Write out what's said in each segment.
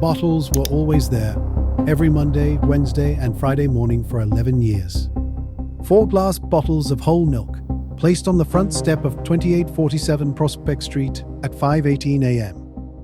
bottles were always there, every Monday, Wednesday, and Friday morning for 11 years. 4 glass bottles of whole milk, placed on the front step of 2847 Prospect Street at 5:18 a.m.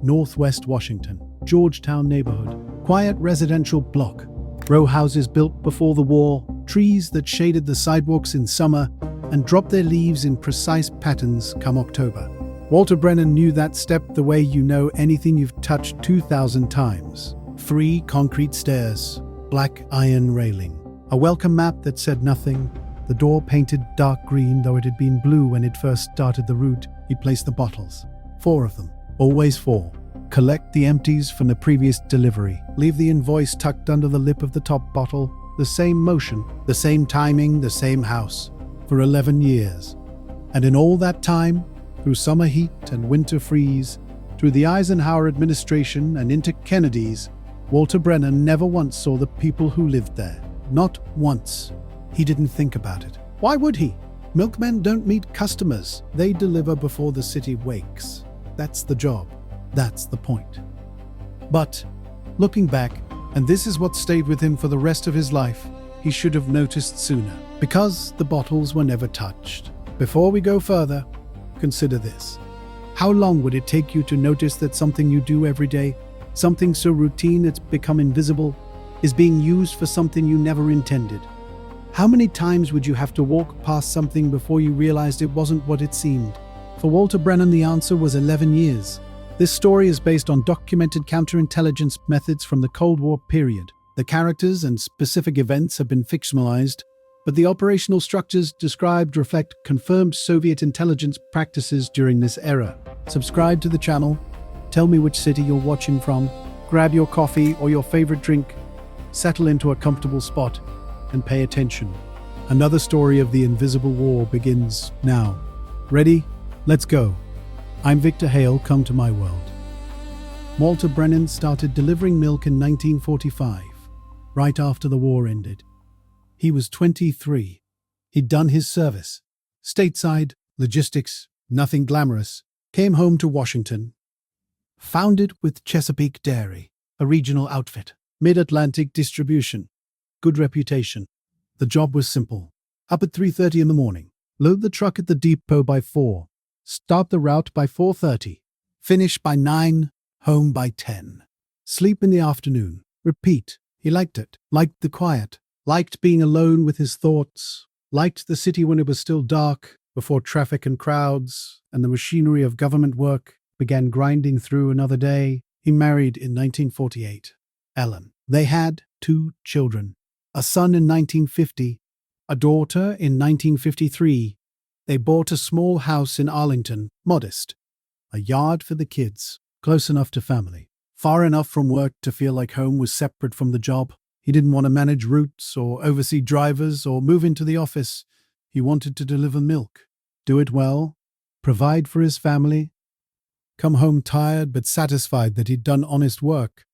Northwest Washington, Georgetown neighborhood. Quiet residential block. Row houses built before the war, trees that shaded the sidewalks in summer and dropped their leaves in precise patterns come October. Walter Brennan knew that step the way you know anything you've touched 2,000 times. 3 concrete stairs, black iron railing. A welcome map that said nothing. The door painted dark green, though it had been blue when it first started the route. He placed the bottles. 4 of them. Always 4. Collect the empties from the previous delivery. Leave the invoice tucked under the lip of the top bottle. The same motion, the same timing, the same house. For 11 years. And in all that time, through summer heat and winter freeze, through the Eisenhower administration and into Kennedy's, Walter Brennan never once saw the people who lived there. Not once. He didn't think about it. Why would he? Milkmen don't meet customers. They deliver before the city wakes. That's the job. That's the point. But, looking back, and this is what stayed with him for the rest of his life, he should have noticed sooner. Because the bottles were never touched. Before we go further, consider this. How long would it take you to notice that something you do every day, something so routine it's become invisible, is being used for something you never intended? How many times would you have to walk past something before you realized it wasn't what it seemed? For Walter Brennan, the answer was 11 years. This story is based on documented counterintelligence methods from the Cold War period. The characters and specific events have been fictionalized, but the operational structures described reflect confirmed Soviet intelligence practices during this era. Subscribe to the channel, tell me which city you're watching from, grab your coffee or your favorite drink, settle into a comfortable spot, and pay attention. Another story of the invisible war begins now. Ready? Let's go. I'm Viktor Hale, come to my world. Walter Brennan started delivering milk in 1945, right after the war ended. He was 23. He'd done his service. Stateside, logistics, nothing glamorous. Came home to Washington. Founded with Chesapeake Dairy, a regional outfit. Mid-Atlantic distribution. Good reputation. The job was simple. Up at 3:30 in the morning. Load the truck at the depot by 4. Start the route by 4:30. Finish by 9. Home by 10. Sleep in the afternoon. Repeat. He liked it. Liked the quiet. Liked being alone with his thoughts. Liked the city when it was still dark, before traffic and crowds, and the machinery of government work began grinding through another day. He married in 1948. Ellen. They had 2 children. A son in 1950, a daughter in 1953. They bought a small house in Arlington, modest. A yard for the kids, close enough to family. Far enough from work to feel like home was separate from the job. He didn't want to manage routes or oversee drivers or move into the office. He wanted to deliver milk, do it well, provide for his family, come home tired but satisfied that he'd done honest work.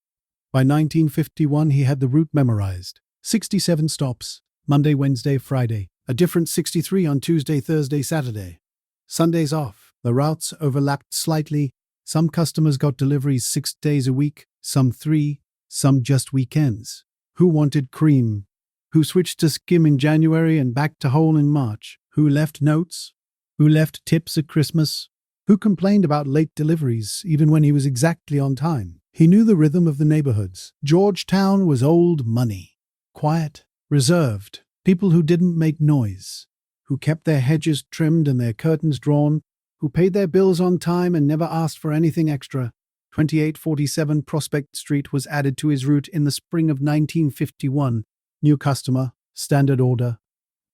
By 1951, he had the route memorized. 67 stops, Monday, Wednesday, Friday. A different 63 on Tuesday, Thursday, Saturday. Sundays off. The routes overlapped slightly. Some customers got deliveries 6 days a week, some 3, some just weekends. Who wanted cream? Who switched to skim in January and back to whole in March? Who left notes? Who left tips at Christmas? Who complained about late deliveries, even when he was exactly on time? He knew the rhythm of the neighborhoods. Georgetown was old money. Quiet, reserved. People who didn't make noise. Who kept their hedges trimmed and their curtains drawn. Who paid their bills on time and never asked for anything extra. 2847 Prospect Street was added to his route in the spring of 1951. New customer, standard order.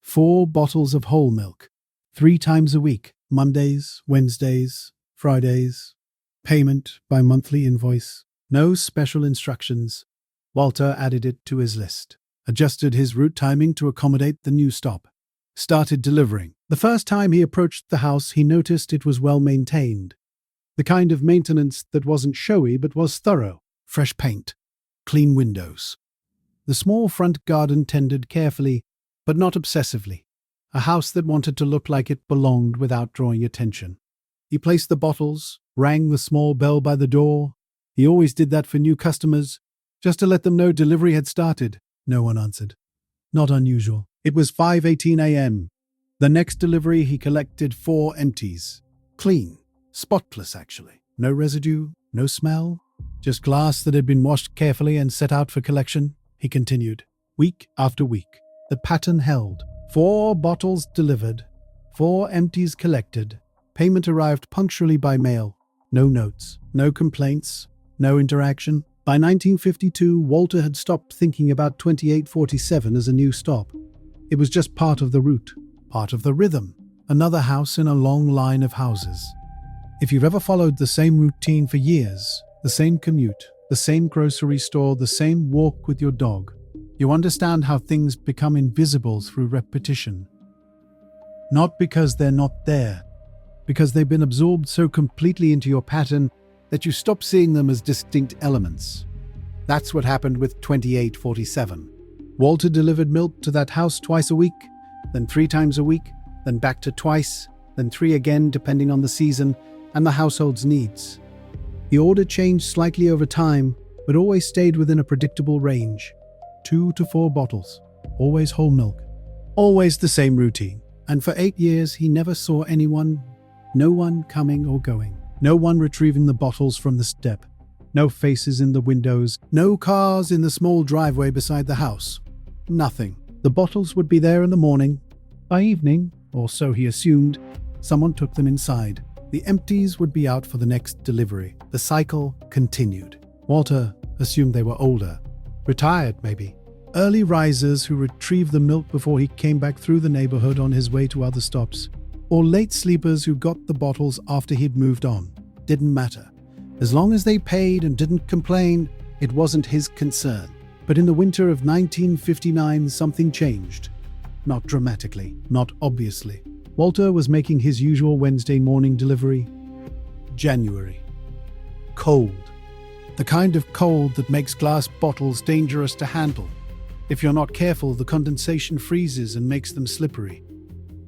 4 bottles of whole milk. 3 times a week. Mondays, Wednesdays, Fridays. Payment by monthly invoice. No special instructions. Walter added it to his list. Adjusted his route timing to accommodate the new stop. Started delivering. The first time he approached the house, he noticed it was well maintained. The kind of maintenance that wasn't showy but was thorough. Fresh paint. Clean windows. The small front garden tended carefully, but not obsessively. A house that wanted to look like it belonged without drawing attention. He placed the bottles, rang the small bell by the door. He always did that for new customers, just to let them know delivery had started. No one answered. Not unusual. It was 5:18 a.m. The next delivery he collected 4 empties. Clean. Spotless, actually. No residue, no smell. Just glass that had been washed carefully and set out for collection. He continued. Week after week. The pattern held. 4 bottles delivered. 4 empties collected. Payment arrived punctually by mail. No notes. No complaints. No interaction. By 1952, Walter had stopped thinking about 2847 as a new stop. It was just part of the route. Part of the rhythm. Another house in a long line of houses. If you've ever followed the same routine for years, the same commute, the same grocery store, the same walk with your dog, you understand how things become invisible through repetition. Not because they're not there, because they've been absorbed so completely into your pattern that you stop seeing them as distinct elements. That's what happened with 2847. Walter delivered milk to that house twice a week, then 3 times a week, then back to twice, then 3 again depending on the season and the household's needs. The order changed slightly over time, but always stayed within a predictable range. 2 to 4 bottles, always whole milk, always the same routine. And for 8 years he never saw anyone, no one coming or going, no one retrieving the bottles from the step, no faces in the windows, no cars in the small driveway beside the house. Nothing. The bottles would be there in the morning. By evening, or so he assumed, someone took them inside. The empties would be out for the next delivery. The cycle continued. Walter assumed they were older. Retired, maybe. Early risers who retrieved the milk before he came back through the neighborhood on his way to other stops. Or late sleepers who got the bottles after he'd moved on. Didn't matter. As long as they paid and didn't complain, it wasn't his concern. But in the winter of 1959, something changed. Not dramatically, not obviously. Walter was making his usual Wednesday morning delivery. January. Cold. The kind of cold that makes glass bottles dangerous to handle. If you're not careful, the condensation freezes and makes them slippery.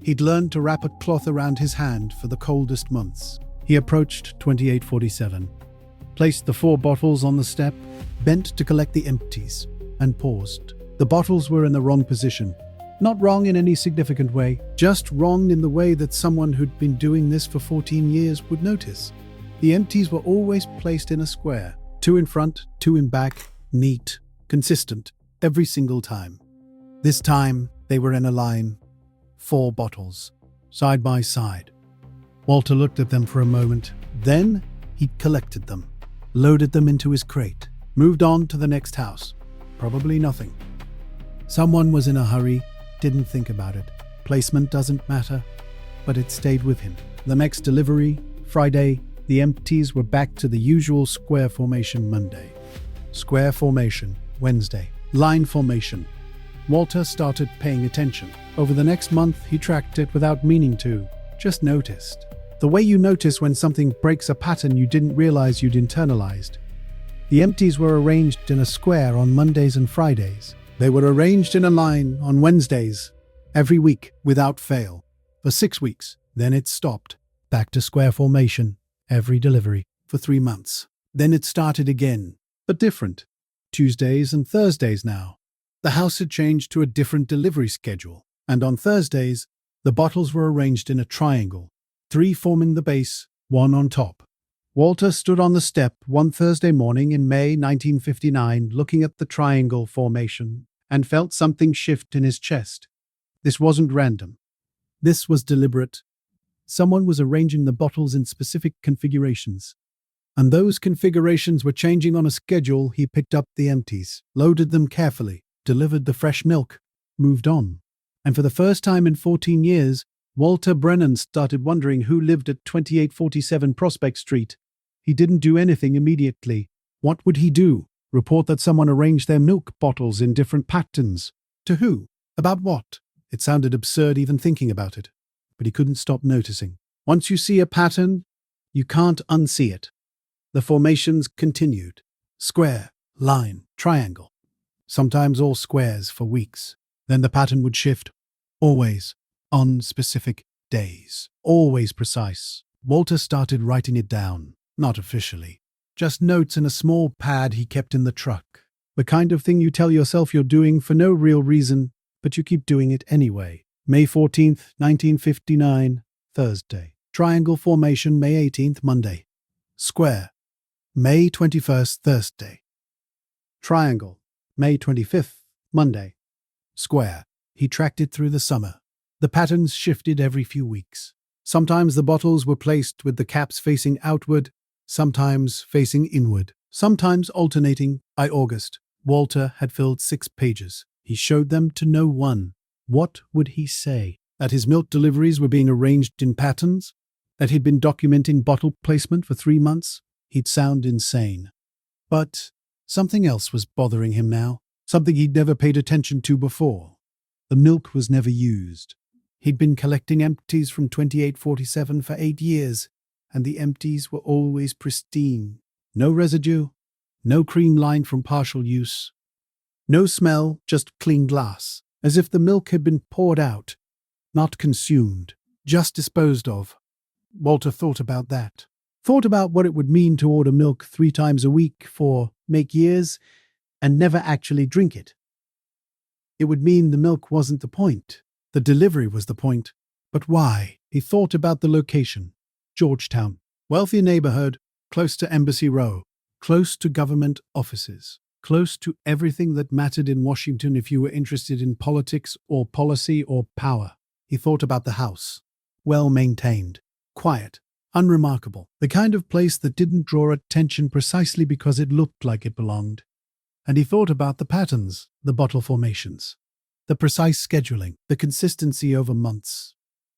He'd learned to wrap a cloth around his hand for the coldest months. He approached 2847, placed the 4 bottles on the step, bent to collect the empties, and paused. The bottles were in the wrong position. Not wrong in any significant way, just wrong in the way that someone who'd been doing this for 14 years would notice. The empties were always placed in a square, 2 in front, 2 in back, neat, consistent, every single time. This time, they were in a line, 4 bottles, side by side. Walter looked at them for a moment. Then he collected them, loaded them into his crate, moved on to the next house. Probably nothing. Someone was in a hurry, didn't think about it. Placement doesn't matter, but it stayed with him. The next delivery, Friday, the empties were back to the usual square formation Monday. Square formation, Wednesday. Line formation. Walter started paying attention. Over the next month, he tracked it without meaning to, just noticed. The way you notice when something breaks a pattern you didn't realize you'd internalized. The empties were arranged in a square on Mondays and Fridays. They were arranged in a line on Wednesdays, every week, without fail. For 6 weeks, then it stopped. Back to square formation, every delivery, for 3 months. Then it started again, but different. Tuesdays and Thursdays now. The house had changed to a different delivery schedule, and on Thursdays, the bottles were arranged in a triangle, 3 forming the base, 1 on top. Walter stood on the step one Thursday morning in May 1959 looking at the triangle formation and felt something shift in his chest. This wasn't random. This was deliberate. Someone was arranging the bottles in specific configurations. And those configurations were changing on a schedule. He picked up the empties, loaded them carefully, delivered the fresh milk, moved on. And for the first time in 14 years, Walter Brennan started wondering who lived at 2847 Prospect Street. He didn't do anything immediately. What would he do? Report that someone arranged their milk bottles in different patterns? To who? About what? It sounded absurd even thinking about it. But he couldn't stop noticing. Once you see a pattern, you can't unsee it. The formations continued. Square, line, triangle. Sometimes all squares for weeks. Then the pattern would shift. Always. On specific days. Always precise. Walter started writing it down. Not officially. just notes in a small pad he kept in the truck. The kind of thing you tell yourself you're doing for no real reason, but you keep doing it anyway. May 14th, 1959, Thursday. Triangle formation, May 18th, Monday. Square, May 21st, Thursday. Triangle, May 25th, Monday. Square. He tracked it through the summer. The patterns shifted every few weeks. Sometimes the bottles were placed with the caps facing outward, sometimes facing inward, sometimes alternating. By August, Walter had filled 6 pages. He showed them to no one. What would he say? That his milk deliveries were being arranged in patterns? That he'd been documenting bottle placement for 3 months? He'd sound insane. But something else was bothering him now, something he'd never paid attention to before. The milk was never used. He'd been collecting empties from 2847 for 8 years, and the empties were always pristine. No residue, no cream line from partial use. No smell, just clean glass, as if the milk had been poured out, not consumed, just disposed of. Walter thought about that. Thought about what it would mean to order milk 3 times a week for make years and never actually drink it. It would mean the milk wasn't the point. The delivery was the point. But why? He thought about the location. Georgetown. Wealthy neighborhood, close to Embassy Row, close to government offices, close to everything that mattered in Washington if you were interested in politics or policy or power. He thought about the house. Well maintained, quiet, unremarkable. The kind of place that didn't draw attention precisely because it looked like it belonged. And he thought about the patterns, the bottle formations, the precise scheduling, the consistency over months.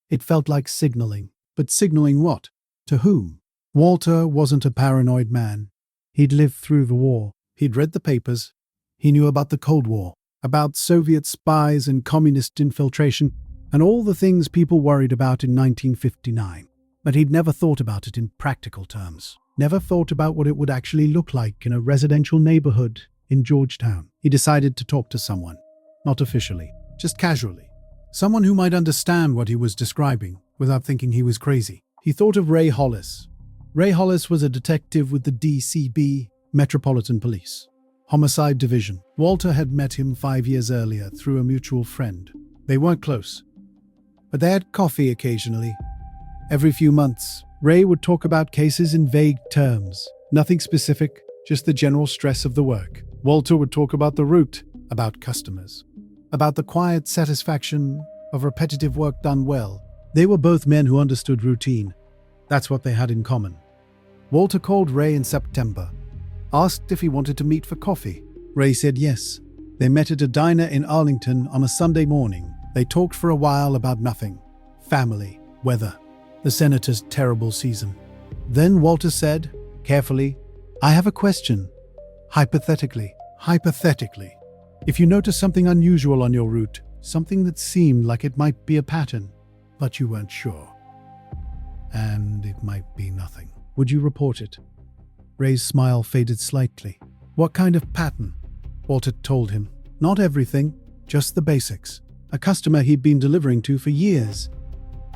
It felt like signaling. But signaling what? To whom? Walter wasn't a paranoid man. He'd lived through the war. He'd read the papers. He knew about the Cold War, about Soviet spies and communist infiltration, and all the things people worried about in 1959. But he'd never thought about it in practical terms. Never thought about what it would actually look like in a residential neighborhood in Georgetown. He decided to talk to someone. Not officially, just casually. Someone who might understand what he was describing without thinking he was crazy. He thought of Ray Hollis. Ray Hollis was a detective with the DCB, Metropolitan Police, Homicide Division. Walter had met him 5 years earlier through a mutual friend. They weren't close, but they had coffee occasionally. Every few months, Ray would talk about cases in vague terms. Nothing specific, just the general stress of the work. Walter would talk about the route, about customers, about the quiet satisfaction of repetitive work done well. They were both men who understood routine. That's what they had in common. Walter called Ray in September, asked if he wanted to meet for coffee. Ray said yes. They met at a diner in Arlington on a Sunday morning. They talked for a while about nothing. Family, weather, the senator's terrible season. Then Walter said, carefully, "I have a question. Hypothetically, if you notice something unusual on your route, something that seemed like it might be a pattern, but you weren't sure, and it might be nothing, would you report it?" Ray's smile faded slightly. What kind of pattern? Walter told him. Not everything, just the basics. A customer he'd been delivering to for years.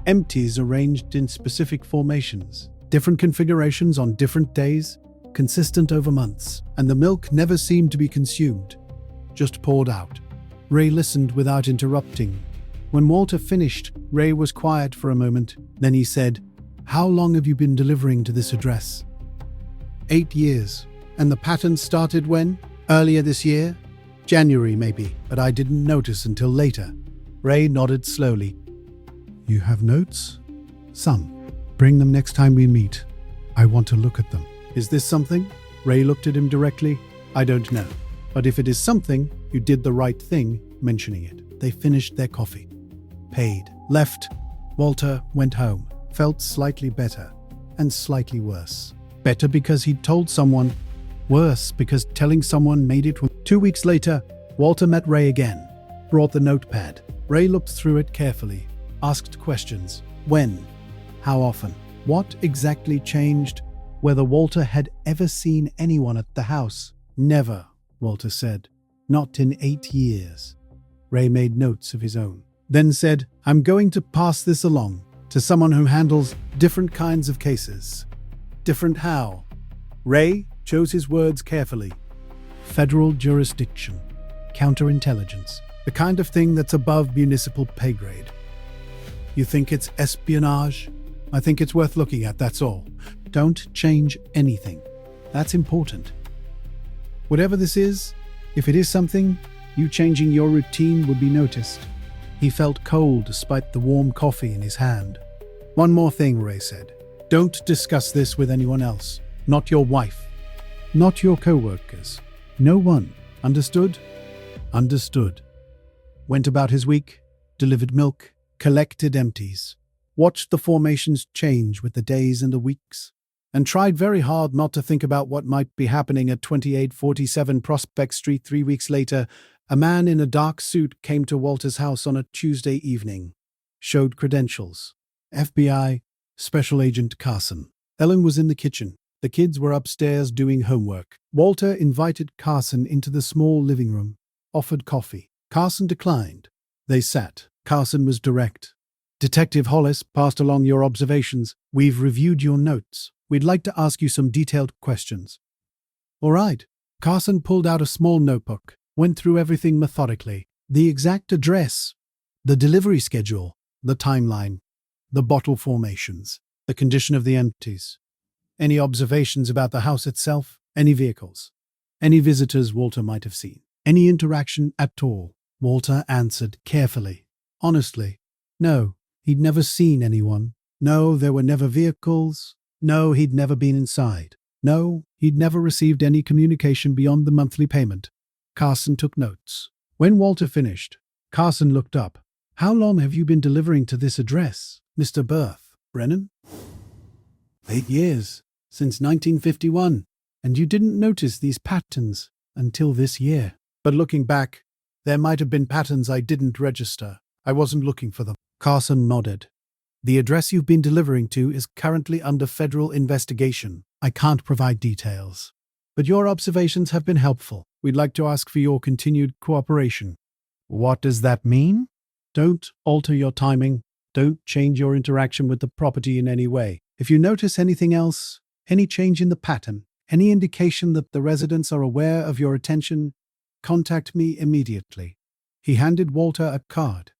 Empties arranged in specific formations, different configurations on different days, consistent over months, and the milk never seemed to be consumed, just poured out. Ray listened without interrupting. When Walter finished, Ray was quiet for a moment. Then he said, "How long have you been delivering to this address?" 8 years. And the pattern started when? Earlier this year? January, maybe, but I didn't notice until later. Ray nodded slowly. You have notes? Some. Bring them next time we meet. I want to look at them. Is this something? Ray looked at him directly. I don't know. But if it is something, you did the right thing mentioning it. They finished their coffee. Paid. Left. Walter went home. Felt slightly better. And slightly worse. Better because he'd told someone. Worse because telling someone made it. 2 weeks later, Walter met Ray again. Brought the notepad. Ray looked through it carefully. Asked questions. When? How often? What exactly changed? Whether Walter had ever seen anyone at the house. Never, Walter said. Not in 8 years. Ray made notes of his own. Then said, I'm going to pass this along to someone who handles different kinds of cases. Different how? Ray chose his words carefully. Federal jurisdiction. Counterintelligence. The kind of thing that's above municipal pay grade. You think it's espionage? I think it's worth looking at, that's all. Don't change anything. That's important. Whatever this is, if it is something, you changing your routine would be noticed. He felt cold despite the warm coffee in his hand. One more thing, Ray said. Don't discuss this with anyone else. Not your wife. Not your co-workers. No one. Understood? Understood. Went about his week, delivered milk, collected empties, watched the formations change with the days and the weeks, and tried very hard not to think about what might be happening at 2847 Prospect Street 3 weeks later. A man in a dark suit came to Walter's house on a Tuesday evening, showed credentials. FBI, Special Agent Carson. Ellen was in the kitchen. The kids were upstairs doing homework. Walter invited Carson into the small living room, offered coffee. Carson declined. They sat. Carson was direct. Detective Hollis passed along your observations. We've reviewed your notes. We'd like to ask you some detailed questions. All right. Carson pulled out a small notebook, went through everything methodically. The exact address, the delivery schedule, the timeline, the bottle formations, the condition of the empties. Any observations about the house itself? Any vehicles? Any visitors Walter might have seen? Any interaction at all? Walter answered carefully. Honestly, no, he'd never seen anyone. No, there were never vehicles. No, he'd never been inside. No, he'd never received any communication beyond the monthly payment. Carson took notes. When Walter finished, Carson looked up. How long have you been delivering to this address, Mr. Berth, Brennan? 8 years, since 1951, and you didn't notice these patterns until this year. But looking back, there might have been patterns I didn't register. I wasn't looking for them. Carson nodded. The address you've been delivering to is currently under federal investigation. I can't provide details. But your observations have been helpful. We'd like to ask for your continued cooperation. What does that mean? Don't alter your timing. Don't change your interaction with the property in any way. If you notice anything else, any change in the pattern, any indication that the residents are aware of your attention, contact me immediately. He handed Walter a card.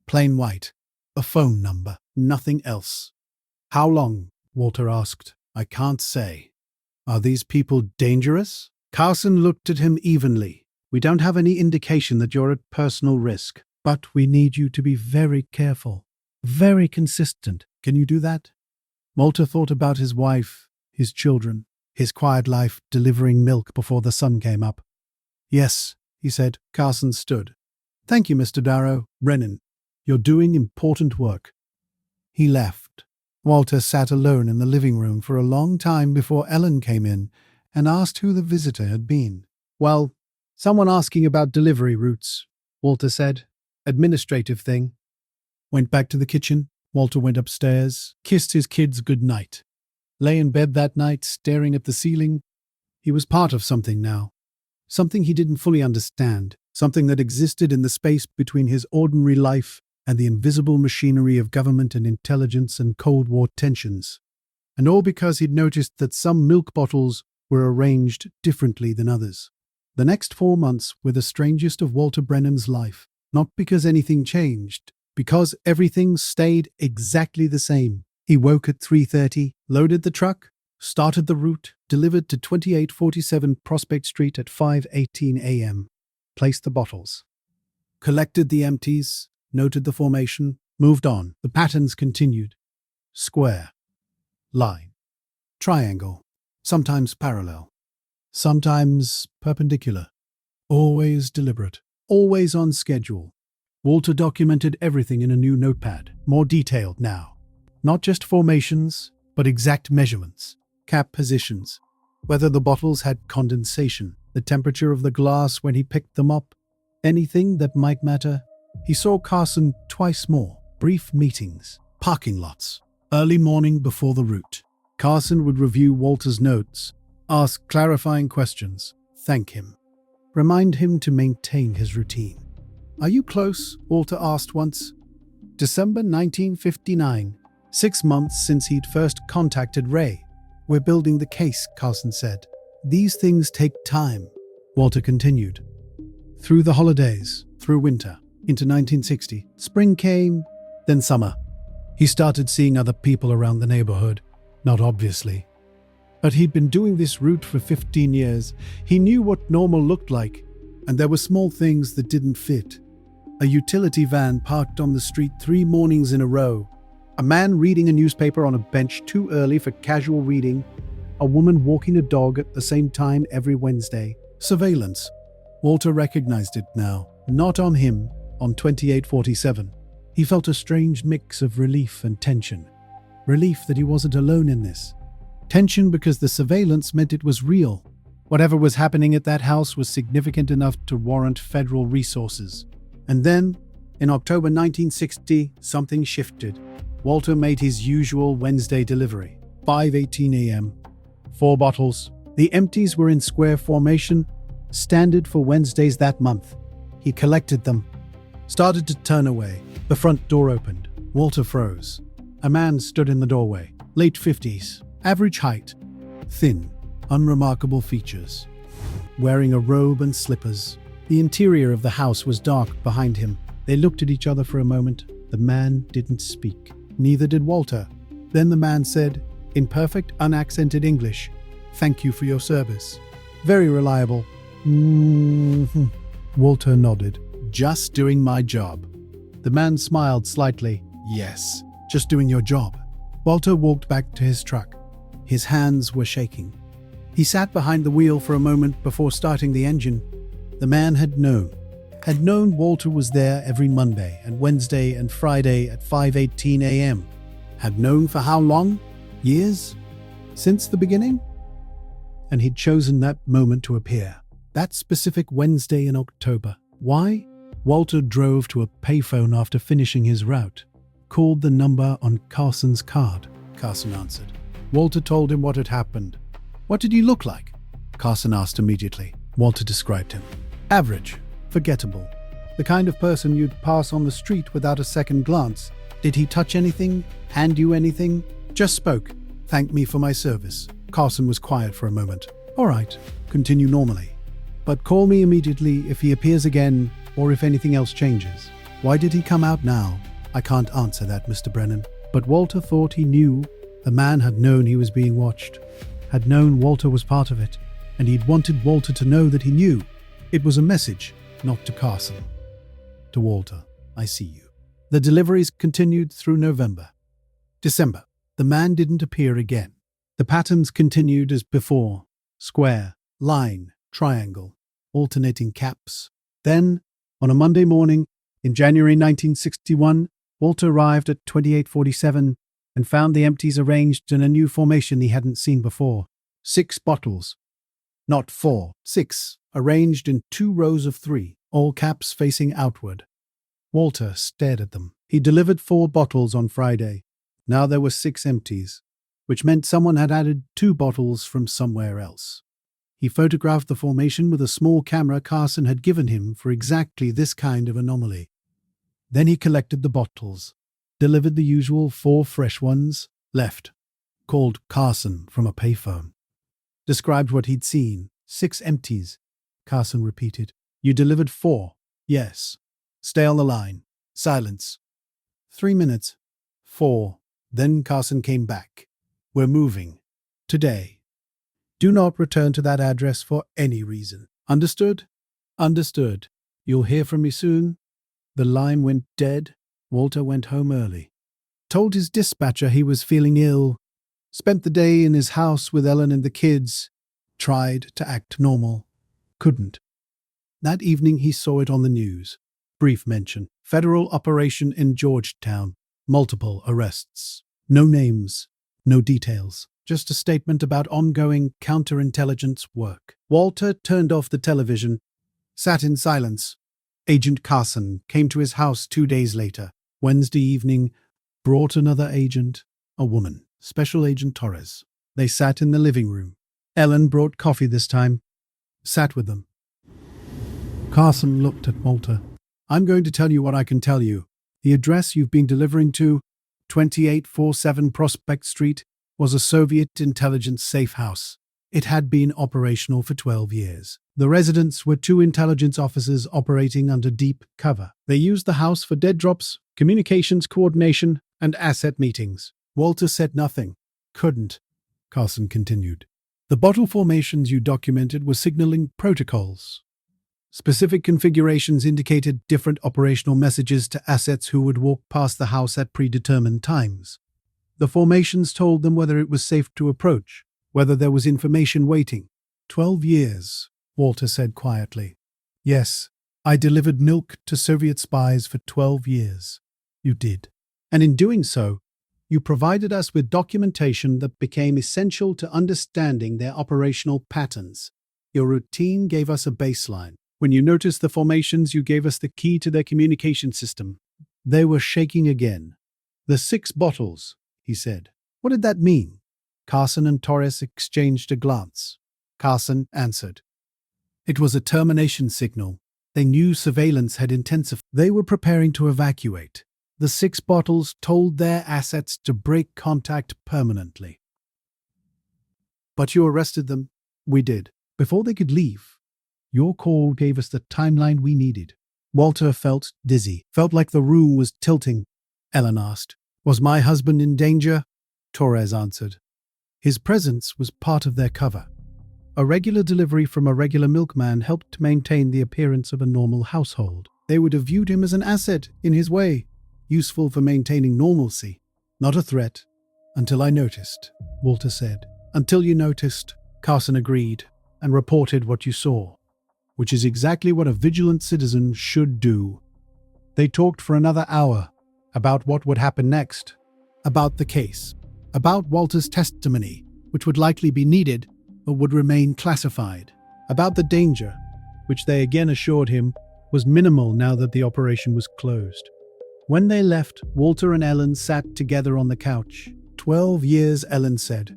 Plain white. A phone number. Nothing else. How long? Walter asked. I can't say. Are these people dangerous? Carson looked at him evenly. We don't have any indication that you're at personal risk, but we need you to be very careful, very consistent. Can you do that? Walter thought about his wife, his children, his quiet life delivering milk before the sun came up. Yes, he said. Carson stood. Thank you, Mr. Darrow. Brennan, you're doing important work. He left. Walter sat alone in the living room for a long time before Ellen came in and asked who the visitor had been. Well, someone asking about delivery routes, Walter said. Administrative thing. Went back to the kitchen. Walter went upstairs, kissed his kids good night. Lay in bed that night, staring at the ceiling. He was part of something now. Something he didn't fully understand. Something that existed in the space between his ordinary life and the invisible machinery of government and intelligence and Cold War tensions. And all because he'd noticed that some milk bottles were arranged differently than others. The next 4 months were the strangest of Walter Brennan's life, not because anything changed, because everything stayed exactly the same. He woke at 3:30, loaded the truck, started the route, delivered to 2847 Prospect Street at 5:18 a.m., placed the bottles, collected the empties, noted the formation, moved on. The patterns continued. Square, line, triangle, sometimes parallel, sometimes perpendicular, always deliberate, always on schedule. Walter documented everything in a new notepad, more detailed now. Not just formations, but exact measurements, cap positions, whether the bottles had condensation, the temperature of the glass when he picked them up, anything that might matter. He saw Carson twice more, brief meetings, parking lots, early morning before the route. Carson would review Walter's notes, ask clarifying questions, thank him, remind him to maintain his routine. Are you close? Walter asked once. December 1959, 6 months since he'd first contacted Ray. We're building the case, Carson said. These things take time, Walter continued. Through the holidays, through winter, into 1960, spring came, then summer. He started seeing other people around the neighborhood, not obviously. But he'd been doing this route for 15 years. He knew what normal looked like, and there were small things that didn't fit. A utility van parked on the street 3 mornings in a row. A man reading a newspaper on a bench too early for casual reading. A woman walking a dog at the same time every Wednesday. Surveillance. Walter recognized it now. Not on him, on 2847. He felt a strange mix of relief and tension. Relief that he wasn't alone in this. Tension because the surveillance meant it was real. Whatever was happening at that house was significant enough to warrant federal resources. And then, in October 1960, something shifted. Walter made his usual Wednesday delivery. 5:18 a.m. 4 bottles. The empties were in square formation, standard for Wednesdays that month. He collected them. Started to turn away. The front door opened. Walter froze. A man stood in the doorway. Late 50s. Average height. Thin. Unremarkable features. Wearing a robe and slippers. The interior of the house was dark behind him. They looked at each other for a moment. The man didn't speak. Neither did Walter. Then the man said, in perfect, unaccented English, "Thank you for your service." Very reliable. Walter nodded. "Just doing my job." The man smiled slightly. "Yes, just doing your job." Walter walked back to his truck. His hands were shaking. He sat behind the wheel for a moment before starting the engine. The man had known Walter was there every Monday and Wednesday and Friday at 5:18 a.m. Had known for how long? Years? Since the beginning? And he'd chosen that moment to appear. That specific Wednesday in October. Why? Walter drove to a payphone after finishing his route. Called the number on Carson's card. Carson answered. Walter told him what had happened. "What did he look like?" Carson asked immediately. Walter described him. Average. Forgettable. The kind of person you'd pass on the street without a second glance. Did he touch anything? Hand you anything? Just spoke. Thanked me for my service. Carson was quiet for a moment. All right. Continue normally. But call me immediately if he appears again or if anything else changes. Why did he come out now? I can't answer that, Mr. Brennan. But Walter thought he knew. The man had known he was being watched. Had known Walter was part of it. And he'd wanted Walter to know that he knew. It was a message, not to Carson. To Walter, I see you. The deliveries continued through November. December. The man didn't appear again. The patterns continued as before. Square, line, triangle, alternating caps. Then, on a Monday morning, in January 1961, Walter arrived at 2847 and found the empties arranged in a new formation he hadn't seen before. 6 bottles. Not 4, 6, arranged in 2 rows of 3, all caps facing outward. Walter stared at them. He delivered 4 bottles on Friday. Now there were 6 empties, which meant someone had added 2 bottles from somewhere else. He photographed the formation with a small camera Carson had given him for exactly this kind of anomaly. Then he collected the bottles, delivered the usual 4 fresh ones, left, called Carson from a payphone. Described what he'd seen. 6 empties. Carson repeated. You delivered 4. Yes. Stay on the line. Silence. 3 minutes. 4. Then Carson came back. We're moving. Today. Do not return to that address for any reason. Understood? Understood. You'll hear from me soon. The line went dead. Walter went home early. Told his dispatcher he was feeling ill. Spent the day in his house with Ellen and the kids. Tried to act normal. Couldn't. That evening he saw it on the news. Brief mention. Federal operation in Georgetown. Multiple arrests. No names. No details. Just a statement about ongoing counterintelligence work. Walter turned off the television. Sat in silence. Agent Carson came to his house 2 days later. Wednesday evening. Brought another agent. A woman. Special Agent Torres. They sat in the living room. Ellen brought coffee this time. Sat with them. Carson looked at Walter. I'm going to tell you what I can tell you. The address you've been delivering to, 2847 Prospect Street, was a Soviet intelligence safe house. It had been operational for 12 years. The residents were two intelligence officers operating under deep cover. They used the house for dead drops, communications coordination, and asset meetings. Walter said nothing. Couldn't. Carson continued. The bottle formations you documented were signaling protocols. Specific configurations indicated different operational messages to assets who would walk past the house at predetermined times. The formations told them whether it was safe to approach, whether there was information waiting. 12 years, Walter said quietly. Yes, I delivered milk to Soviet spies for 12 years. You did. And in doing so, you provided us with documentation that became essential to understanding their operational patterns. Your routine gave us a baseline. When you noticed the formations, you gave us the key to their communication system. They were shaking again. The 6 bottles, he said. What did that mean? Carson and Torres exchanged a glance. Carson answered. It was a termination signal. They knew surveillance had intensified. They were preparing to evacuate. The 6 bottles told their assets to break contact permanently. But you arrested them? We did. Before they could leave. Your call gave us the timeline we needed. Walter felt dizzy, felt like the room was tilting. Ellen asked, Was my husband in danger? Torres answered. His presence was part of their cover. A regular delivery from a regular milkman helped to maintain the appearance of a normal household. They would have viewed him as an asset in his way, useful for maintaining normalcy, not a threat. Until I noticed, Walter said. Until you noticed, Carson agreed, and reported what you saw. Which is exactly what a vigilant citizen should do. They talked for another hour about what would happen next, about the case, about Walter's testimony, which would likely be needed but would remain classified, about the danger, which they again assured him was minimal now that the operation was closed. When they left, Walter and Ellen sat together on the couch. 12 years, Ellen said.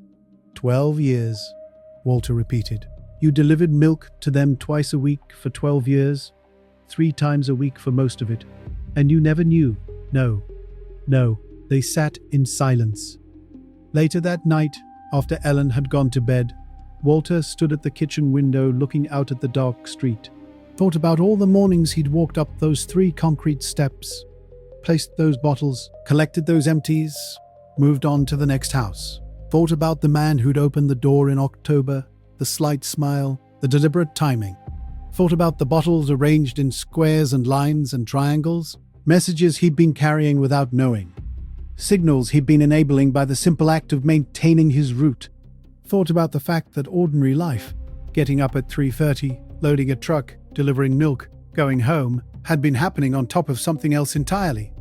12 years, Walter repeated. You delivered milk to them twice a week for 12 years, 3 times a week for most of it, and you never knew. No, they sat in silence. Later that night, after Ellen had gone to bed, Walter stood at the kitchen window looking out at the dark street, thought about all the mornings he'd walked up those 3 concrete steps, placed those bottles, collected those empties, moved on to the next house, thought about the man who'd opened the door in October, the slight smile, the deliberate timing. Thought about the bottles arranged in squares and lines and triangles, messages he'd been carrying without knowing, signals he'd been enabling by the simple act of maintaining his route. Thought about the fact that ordinary life, getting up at 3:30, loading a truck, delivering milk, going home, had been happening on top of something else entirely.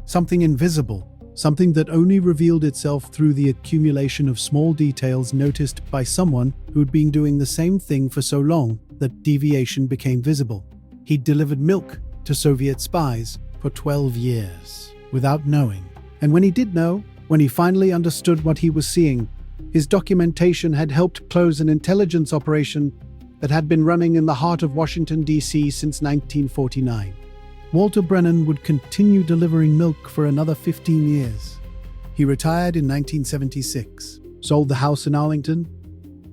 Something invisible. Something that only revealed itself through the accumulation of small details noticed by someone who'd been doing the same thing for so long that deviation became visible. He'd delivered milk to Soviet spies for 12 years, without knowing. And when he did know, when he finally understood what he was seeing, his documentation had helped close an intelligence operation that had been running in the heart of Washington, D.C. since 1949. Walter Brennan would continue delivering milk for another 15 years. He retired in 1976, sold the house in Arlington,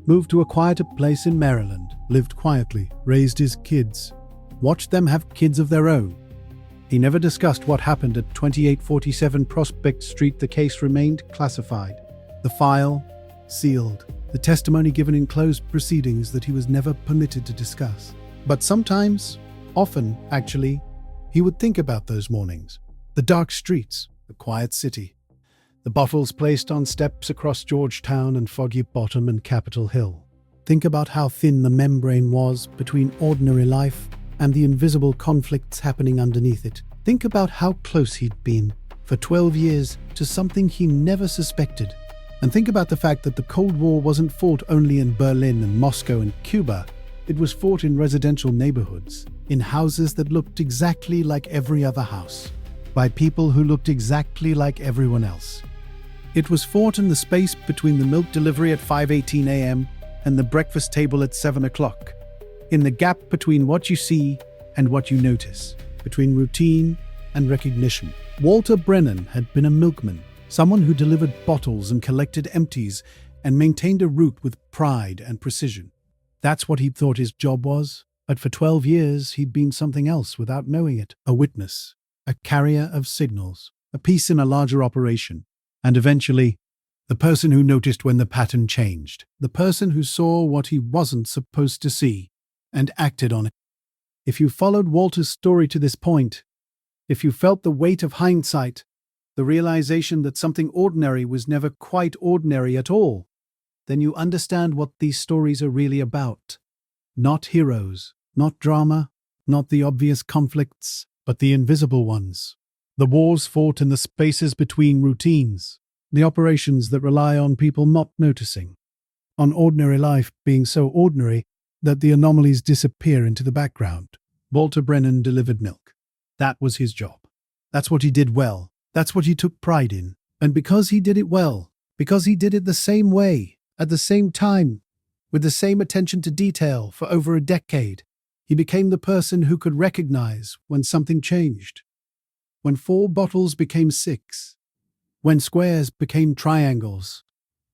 moved to a quieter place in Maryland, lived quietly, raised his kids, watched them have kids of their own. He never discussed what happened at 2847 Prospect Street. The case remained classified. The file, sealed. The testimony given in closed proceedings that he was never permitted to discuss. But sometimes, often actually, he would think about those mornings, the dark streets, the quiet city, the bottles placed on steps across Georgetown and Foggy Bottom and Capitol Hill. Think about how thin the membrane was between ordinary life and the invisible conflicts happening underneath it. Think about how close he'd been for 12 years to something he never suspected. And think about the fact that the Cold War wasn't fought only in Berlin and Moscow and Cuba. It was fought in residential neighborhoods, in houses that looked exactly like every other house, by people who looked exactly like everyone else. It was fought in the space between the milk delivery at 5:18 a.m. and the breakfast table at 7 o'clock, in the gap between what you see and what you notice, between routine and recognition. Walter Brennan had been a milkman, someone who delivered bottles and collected empties, and maintained a route with pride and precision. That's what he thought his job was, but for 12 years he'd been something else without knowing it. A witness, a carrier of signals, a piece in a larger operation, and eventually, the person who noticed when the pattern changed, the person who saw what he wasn't supposed to see and acted on it. If you followed Walter's story to this point, if you felt the weight of hindsight, the realization that something ordinary was never quite ordinary at all, then you understand what these stories are really about. Not heroes, not drama, not the obvious conflicts, but the invisible ones. The wars fought in the spaces between routines, the operations that rely on people not noticing, on ordinary life being so ordinary that the anomalies disappear into the background. Walter Brennan delivered milk. That was his job. That's what he did well. That's what he took pride in. And because he did it well, because he did it the same way, at the same time, with the same attention to detail for over a decade, he became the person who could recognize when something changed. When 4 bottles became 6. When squares became triangles.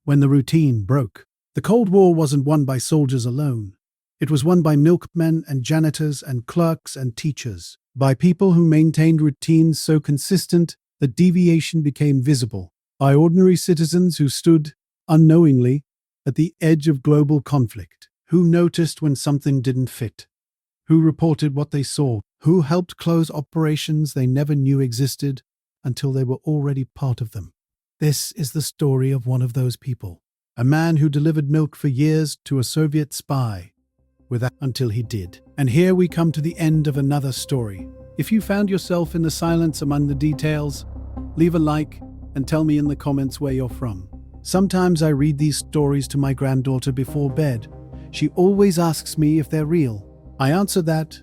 When the routine broke. The Cold War wasn't won by soldiers alone. It was won by milkmen and janitors and clerks and teachers, by people who maintained routines so consistent that deviation became visible, by ordinary citizens who stood, unknowingly, at the edge of global conflict, who noticed when something didn't fit, who reported what they saw, who helped close operations they never knew existed until they were already part of them. This is the story of one of those people, a man who delivered milk for years to a Soviet spy, until he did. And here we come to the end of another story. If you found yourself in the silence among the details, leave a like and tell me in the comments where you're from. Sometimes I read these stories to my granddaughter before bed. She always asks me if they're real. I answer that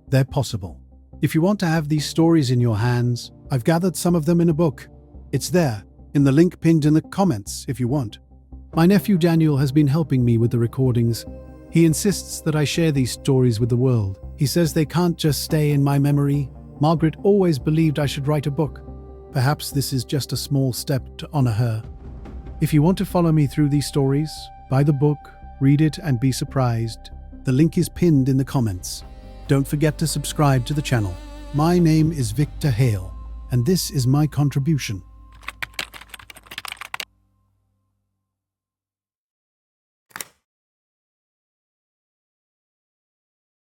they're possible. If you want to have these stories in your hands, I've gathered some of them in a book. It's there, in the link pinned in the comments if you want. My nephew Daniel has been helping me with the recordings. He insists that I share these stories with the world. He says they can't just stay in my memory. Margaret always believed I should write a book. Perhaps this is just a small step to honor her. If you want to follow me through these stories, buy the book, read it, and be surprised. The link is pinned in the comments. Don't forget to subscribe to the channel. My name is Viktor Hale, and this is my contribution.